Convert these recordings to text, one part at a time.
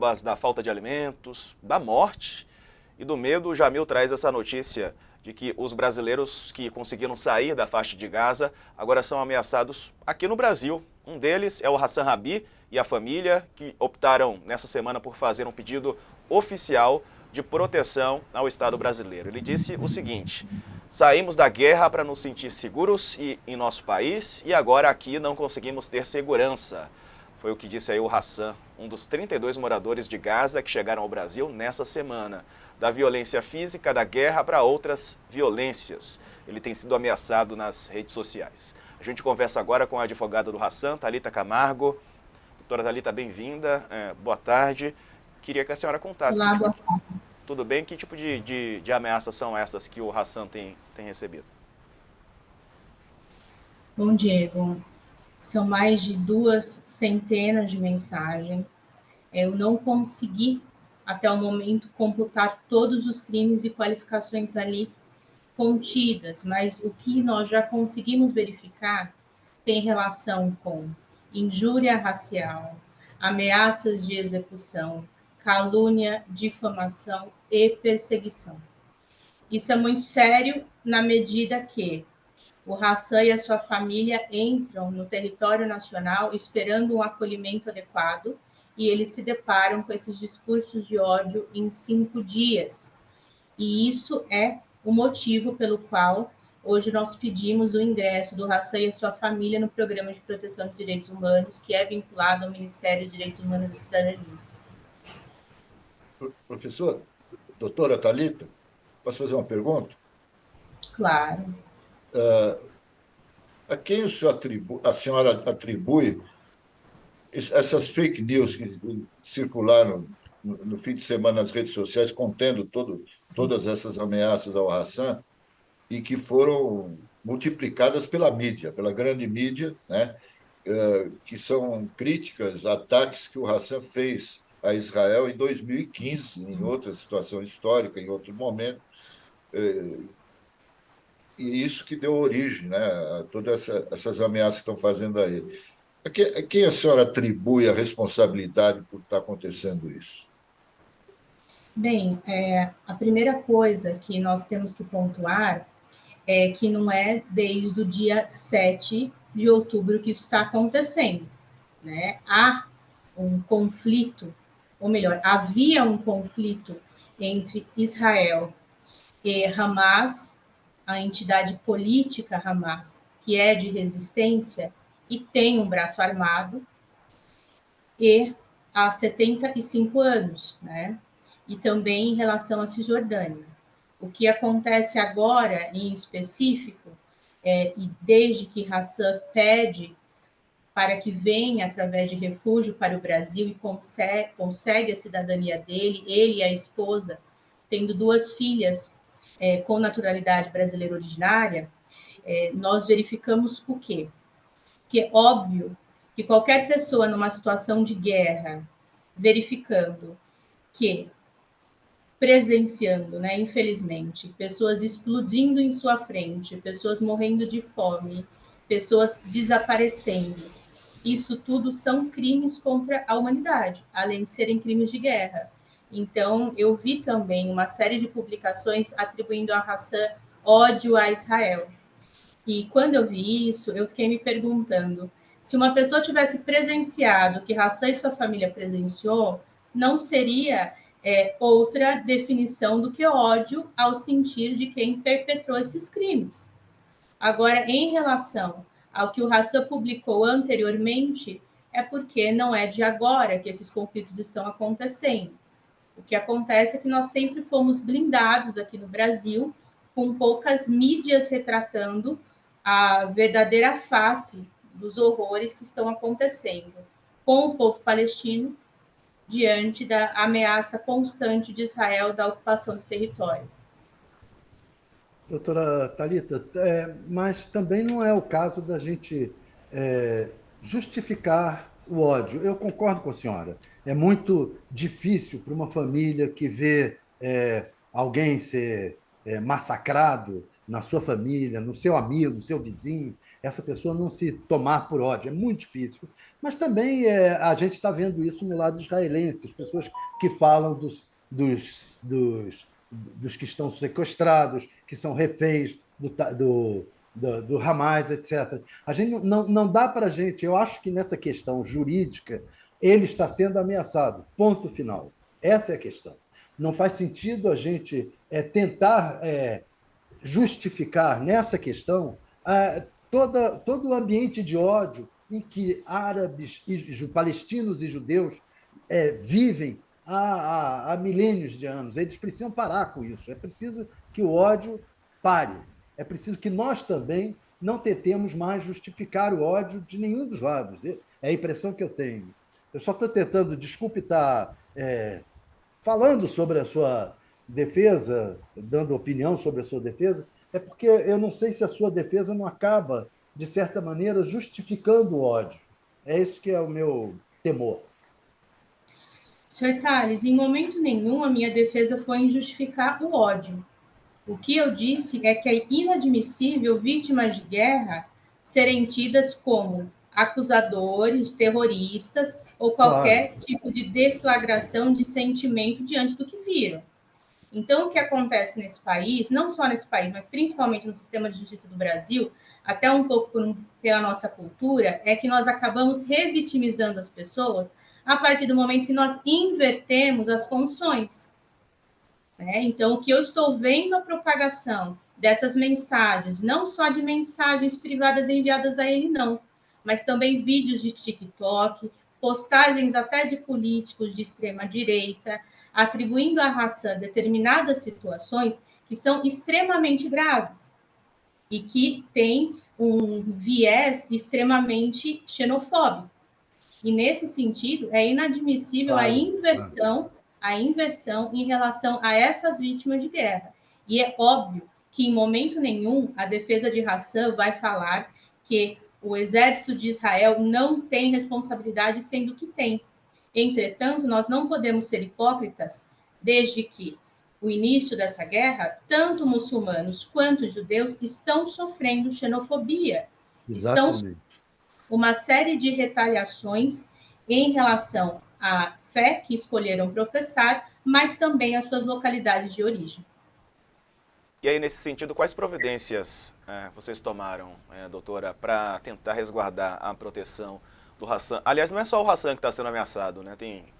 bombas, da falta de alimentos, da morte e do medo. O Jamil traz essa notícia de que os brasileiros que conseguiram sair da faixa de Gaza agora são ameaçados aqui no Brasil. Um deles é o Hassan Rabi e a família, que optaram nessa semana por fazer um pedido oficial de proteção ao Estado brasileiro. Ele disse o seguinte: saímos da guerra para nos sentir seguros em nosso país e agora aqui não conseguimos ter segurança. Foi o que disse aí o Hassan, um dos 32 moradores de Gaza que chegaram ao Brasil nessa semana. Da violência física, da guerra para outras violências. Ele tem sido ameaçado nas redes sociais. A gente conversa agora com a advogada do Hassan, Thalita Camargo. Doutora Thalita, bem-vinda, boa tarde. Queria que a senhora contasse. Olá, boa tarde. Tudo bem? Que tipo de ameaças são essas que o Hassan tem recebido? Bom, Diego. São mais de 200 de mensagens. Eu não consegui, até o momento, computar todos os crimes e qualificações ali contidas, mas o que nós já conseguimos verificar tem relação com injúria racial, ameaças de execução, calúnia, difamação e perseguição. Isso é muito sério na medida que o Hassan e a sua família entram no território nacional esperando um acolhimento adequado e eles se deparam com esses discursos de ódio em 5 dias. E isso é o motivo pelo qual hoje nós pedimos o ingresso do Hassan e a sua família no Programa de Proteção de Direitos Humanos, que é vinculado ao Ministério de Direitos Humanos e Cidadania. Professor, doutora Thalita, posso fazer uma pergunta? Claro. A quem a senhora atribui essas fake news que circularam no fim de semana nas redes sociais, contendo todas essas ameaças ao Hassan e que foram multiplicadas pela mídia, pela grande mídia, né? Que são críticas, ataques que o Hassan fez a Israel em 2015, em outra situação histórica, em outro momento, e isso que deu origem, né, a todas essas ameaças que estão fazendo a ele. A quem a senhora atribui a responsabilidade por estar acontecendo isso? Bem, a primeira coisa que nós temos que pontuar é que não é desde o dia 7 de outubro que isso está acontecendo, né? Há um conflito, ou melhor, havia um conflito entre Israel e Hamas, a entidade política Hamas, que é de resistência e tem um braço armado, e há 75 anos, né? E também em relação à Cisjordânia. O que acontece agora, em específico, e desde que Hassan pede para que venha através de refúgio para o Brasil e consegue a cidadania dele, ele e a esposa, tendo 2 filhas com naturalidade brasileira originária, nós verificamos o quê? Que é óbvio que qualquer pessoa numa situação de guerra, verificando que presenciando, né, infelizmente, pessoas explodindo em sua frente, pessoas morrendo de fome, pessoas desaparecendo. Isso tudo são crimes contra a humanidade, além de serem crimes de guerra. Então, eu vi também uma série de publicações atribuindo a Hassan ódio a Israel. E quando eu vi isso, eu fiquei me perguntando, se uma pessoa tivesse presenciado o que Hassan e sua família presenciou, não seria outra definição do que ódio ao sentir de quem perpetrou esses crimes. Agora, em relação ao que o Hassan publicou anteriormente, é porque não é de agora que esses conflitos estão acontecendo. O que acontece é que nós sempre fomos blindados aqui no Brasil, com poucas mídias retratando a verdadeira face dos horrores que estão acontecendo com o povo palestino diante da ameaça constante de Israel da ocupação do território. Doutora Thalita, mas também não é o caso da gente justificar o ódio. Eu concordo com a senhora. É muito difícil para uma família que vê alguém ser massacrado na sua família, no seu amigo, no seu vizinho, essa pessoa não se tomar por ódio. É muito difícil. Mas também a gente está vendo isso no lado israelense, as pessoas que falam dos que estão sequestrados, que são reféns do Hamas, etc. A gente não dá para a gente, eu acho que nessa questão jurídica, ele está sendo ameaçado, ponto final. Essa é a questão. Não faz sentido a gente tentar justificar nessa questão todo o ambiente de ódio em que árabes, palestinos e judeus vivem há milênios de anos. Eles precisam parar com isso. É preciso que o ódio pare. É preciso que nós também não tentemos mais justificar o ódio de nenhum dos lados. É a impressão que eu tenho. Eu só estou tentando, desculpe estar falando sobre a sua defesa, dando opinião sobre a sua defesa, é porque eu não sei se a sua defesa não acaba, de certa maneira, justificando o ódio. É isso que é o meu temor. Sr. Tales, em momento nenhum a minha defesa foi em justificar o ódio. O que eu disse é que é inadmissível vítimas de guerra serem tidas como acusadores, terroristas ou Claro. qualquer tipo de deflagração de sentimento diante do que viram. Então, o que acontece nesse país, não só nesse país, mas principalmente no sistema de justiça do Brasil, até um pouco pela nossa cultura, é que nós acabamos revitimizando as pessoas a partir do momento que nós invertemos as condições. Né? Então, o que eu estou vendo a propagação dessas mensagens, não só de mensagens privadas enviadas a ele, não, mas também vídeos de TikTok, postagens até de políticos de extrema-direita, atribuindo à raça determinadas situações que são extremamente graves e que têm um viés extremamente xenofóbico. E, nesse sentido, é inadmissível a inversão em relação a essas vítimas de guerra. E é óbvio que, em momento nenhum, a defesa de Hassan vai falar que o exército de Israel não tem responsabilidade, sendo que tem. Entretanto, nós não podemos ser hipócritas, desde que o início dessa guerra, tanto muçulmanos quanto judeus estão sofrendo xenofobia, estão Exatamente. uma série de retaliações em relação à fé que escolheram professar, mas também às suas localidades de origem. E aí, nesse sentido, quais providências vocês tomaram, doutora, para tentar resguardar a proteção do Hassan? Aliás, não é só o Hassan que está sendo ameaçado, né?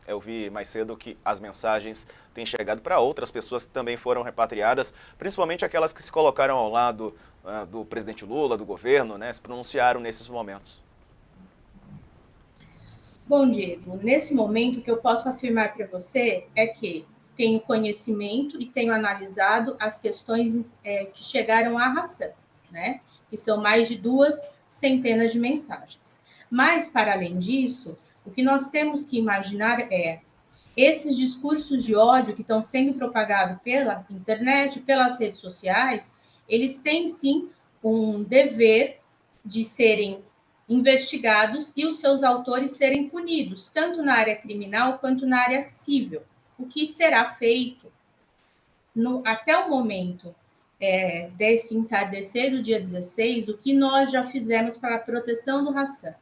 Eu vi mais cedo que as mensagens têm chegado para outras pessoas que também foram repatriadas, principalmente aquelas que se colocaram ao lado do presidente Lula, do governo, né? Se pronunciaram nesses momentos. Bom, Diego, nesse momento o que eu posso afirmar para você é que tenho conhecimento e tenho analisado as questões que chegaram à Hassan, né? Que são mais de 200 de mensagens. Mas, para além disso, o que nós temos que imaginar é esses discursos de ódio que estão sendo propagados pela internet, pelas redes sociais, eles têm sim um dever de serem investigados e os seus autores serem punidos, tanto na área criminal quanto na área civil. O que será feito até o momento desse entardecer do dia 16, o que nós já fizemos para a proteção do Hassan.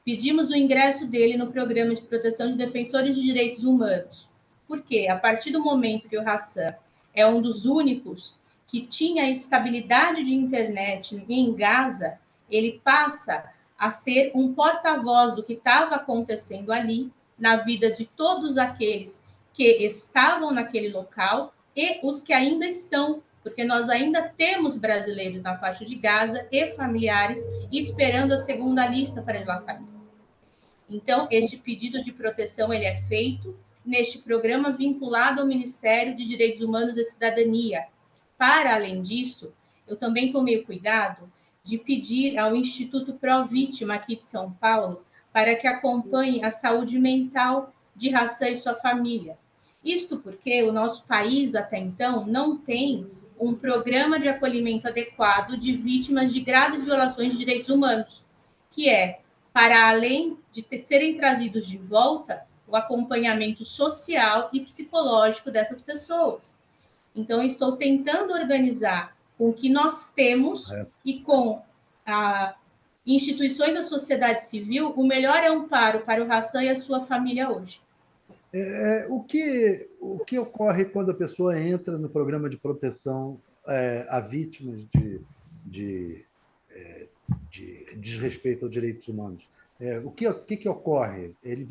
Pedimos o ingresso dele no programa de proteção de defensores de direitos humanos. Porque a partir do momento que o Hassan é um dos únicos que tinha estabilidade de internet em Gaza, ele passa a ser um porta-voz do que estava acontecendo ali, na vida de todos aqueles que estavam naquele local e os que ainda estão, porque nós ainda temos brasileiros na faixa de Gaza e familiares esperando a segunda lista para eles saírem. Então, este pedido de proteção ele é feito neste programa vinculado ao Ministério de Direitos Humanos e Cidadania. Para além disso, eu também tomei o cuidado de pedir ao Instituto Pró Vítima aqui de São Paulo para que acompanhe a saúde mental de Hassan e sua família. Isto porque o nosso país, até então, não tem um programa de acolhimento adequado de vítimas de graves violações de direitos humanos, que é, para além de serem trazidos de volta, o acompanhamento social e psicológico dessas pessoas. Então, estou tentando organizar com o que nós temos e com instituições da sociedade civil, o melhor amparo para o Hassan e a sua família hoje. O que ocorre quando a pessoa entra no programa de proteção a vítimas de, de desrespeito aos direitos humanos? O que ocorre? Ele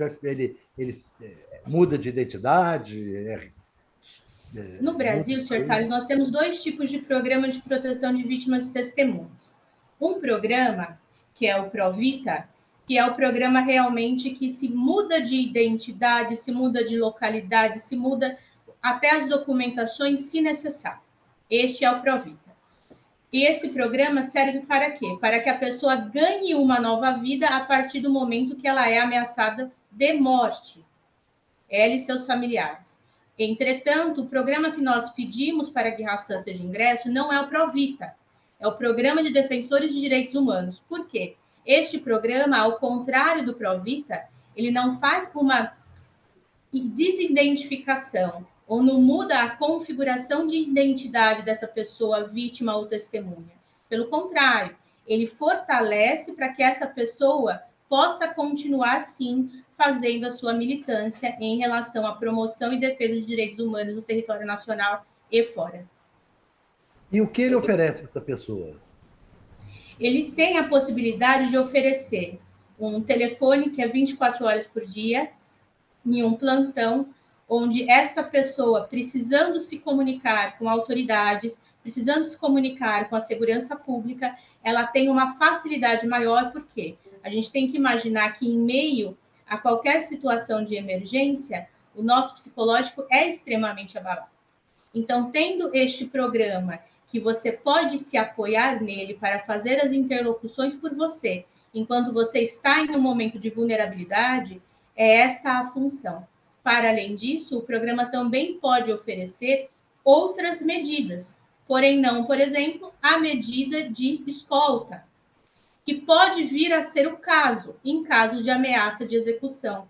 muda de identidade? No Brasil, Sr. Thales, nós temos 2 tipos de programa de proteção de vítimas e testemunhas. Um programa, que é o Provita, que é o programa realmente que se muda de identidade, se muda de localidade, se muda até as documentações, se necessário. Este é o Provita. E esse programa serve para quê? Para que a pessoa ganhe uma nova vida a partir do momento que ela é ameaçada de morte, ela e seus familiares. Entretanto, o programa que nós pedimos para que Hassan seja ingresso não é o Provita, é o Programa de Defensores de Direitos Humanos. Por quê? Este programa, ao contrário do Provita, ele não faz uma desidentificação ou não muda a configuração de identidade dessa pessoa, vítima ou testemunha. Pelo contrário, ele fortalece para que essa pessoa possa continuar, sim, fazendo a sua militância em relação à promoção e defesa de direitos humanos no território nacional e fora. E o que ele oferece a essa pessoa? Ele tem a possibilidade de oferecer um telefone que é 24 horas por dia, em um plantão, onde essa pessoa, precisando se comunicar com autoridades, precisando se comunicar com a segurança pública, ela tem uma facilidade maior, porque a gente tem que imaginar que, em meio a qualquer situação de emergência, o nosso psicológico é extremamente abalado. Então, tendo este programa, que você pode se apoiar nele para fazer as interlocuções por você, enquanto você está em um momento de vulnerabilidade, é essa a função. Para além disso, o programa também pode oferecer outras medidas, porém não, por exemplo, a medida de escolta, que pode vir a ser o caso, em caso de ameaça de execução.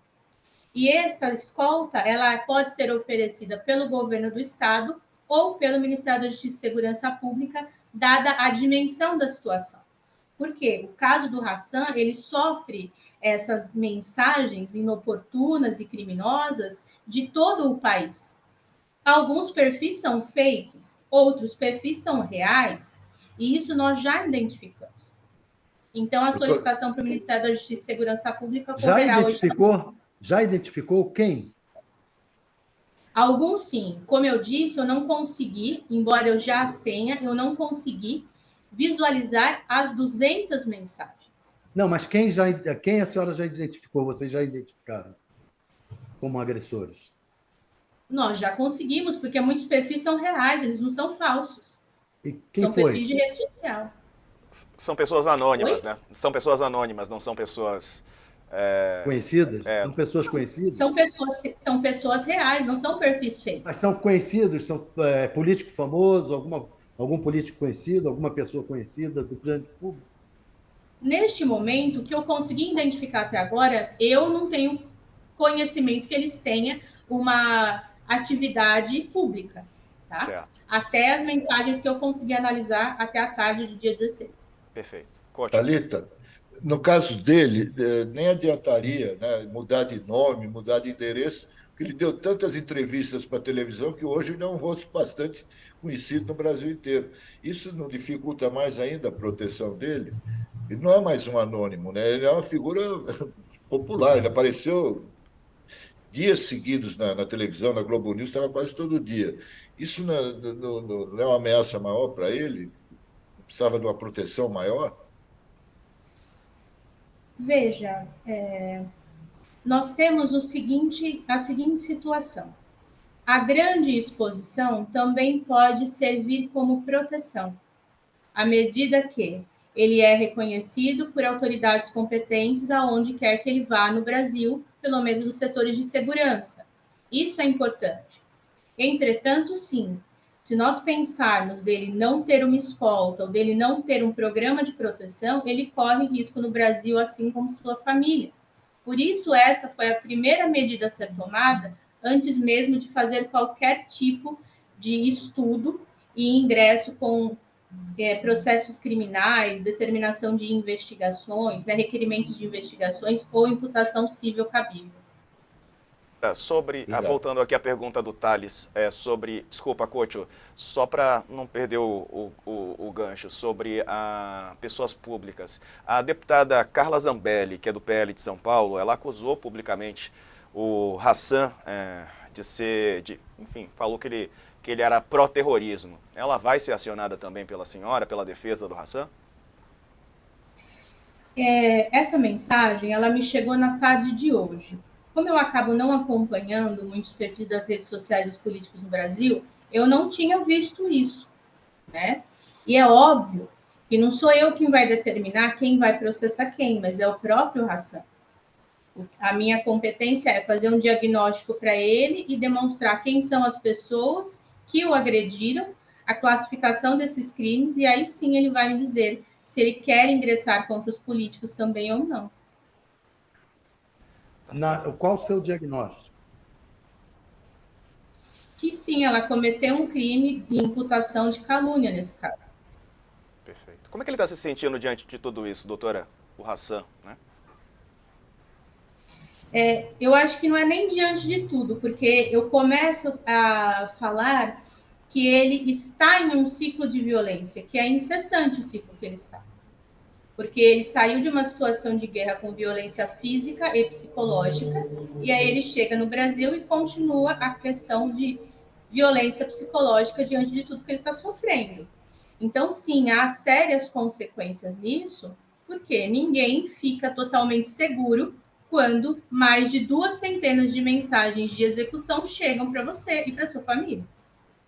E essa escolta, ela pode ser oferecida pelo governo do estado ou pelo Ministério da Justiça e Segurança Pública, dada a dimensão da situação. Porque o caso do Hassan, ele sofre essas mensagens inoportunas e criminosas de todo o país. Alguns perfis são fakes, outros perfis são reais, e isso nós já identificamos. Então, a solicitação para o Ministério da Justiça e Segurança Pública ocorrerá hoje. Já identificou quem? Alguns sim. Como eu disse, eu não consegui, embora eu já as tenha, eu não consegui visualizar as 200 mensagens. Não, mas quem a senhora já identificou? Vocês já identificaram como agressores? Nós já conseguimos, porque muitos perfis são reais, eles não são falsos. E quem são foi? Perfis de rede social. São pessoas anônimas, né? São pessoas anônimas, não são pessoas... Conhecidas? São pessoas conhecidas? São pessoas reais, não são perfis feitos. Mas são conhecidos? São político famoso? Algum político conhecido? Alguma pessoa conhecida do grande público? Neste momento, o que eu consegui identificar até agora, eu não tenho conhecimento que eles tenham uma atividade pública. Tá? Certo. Até as mensagens que eu consegui analisar até a tarde do dia 16. Perfeito. Thalita, no caso dele, nem adiantaria, né, mudar de nome, mudar de endereço, porque ele deu tantas entrevistas para a televisão que hoje ele é um rosto bastante conhecido no Brasil inteiro. Isso não dificulta mais ainda a proteção dele? Ele não é mais um anônimo, né? Ele é uma figura popular, ele apareceu dias seguidos na televisão, na Globo News, estava quase todo dia. Isso não é uma ameaça maior para ele? Precisava de uma proteção maior? Veja, nós temos a seguinte situação. A grande exposição também pode servir como proteção, à medida que ele é reconhecido por autoridades competentes aonde quer que ele vá no Brasil, pelo menos nos setores de segurança. Isso é importante. Entretanto, sim, se nós pensarmos dele não ter uma escolta ou dele não ter um programa de proteção, ele corre risco no Brasil, assim como sua família. Por isso, essa foi a primeira medida a ser tomada antes mesmo de fazer qualquer tipo de estudo e ingresso com processos criminais, determinação de investigações, né, requerimentos de investigações ou imputação civil cabível. Voltando aqui à pergunta do Thales, desculpa, Couto, só para não perder o gancho, sobre pessoas públicas. A deputada Carla Zambelli, que é do PL de São Paulo, ela acusou publicamente o Hassan enfim, falou que ele era pró-terrorismo. Ela vai ser acionada também pela senhora, pela defesa do Hassan? Essa mensagem, ela me chegou na tarde de hoje. Como eu acabo não acompanhando muitos perfis das redes sociais dos políticos no Brasil, eu não tinha visto isso, né? E é óbvio que não sou eu quem vai determinar quem vai processar quem, mas é o próprio Hassan. A minha competência é fazer um diagnóstico para ele e demonstrar quem são as pessoas que o agrediram, a classificação desses crimes, e aí sim ele vai me dizer se ele quer ingressar contra os políticos também ou não. Qual o seu diagnóstico? Que sim, ela cometeu um crime de imputação de calúnia nesse caso. Perfeito. Como é que ele está se sentindo diante de tudo isso, doutora? O Hassan, né? Eu acho que não é nem diante de tudo, porque eu começo a falar que ele está em um ciclo de violência, que é incessante o ciclo que ele está. Porque ele saiu de uma situação de guerra com violência física e psicológica, e aí ele chega no Brasil e continua a questão de violência psicológica diante de tudo que ele está sofrendo. Então, sim, há sérias consequências nisso, porque ninguém fica totalmente seguro quando mais de 2 centenas de mensagens de execução chegam para você e para sua família.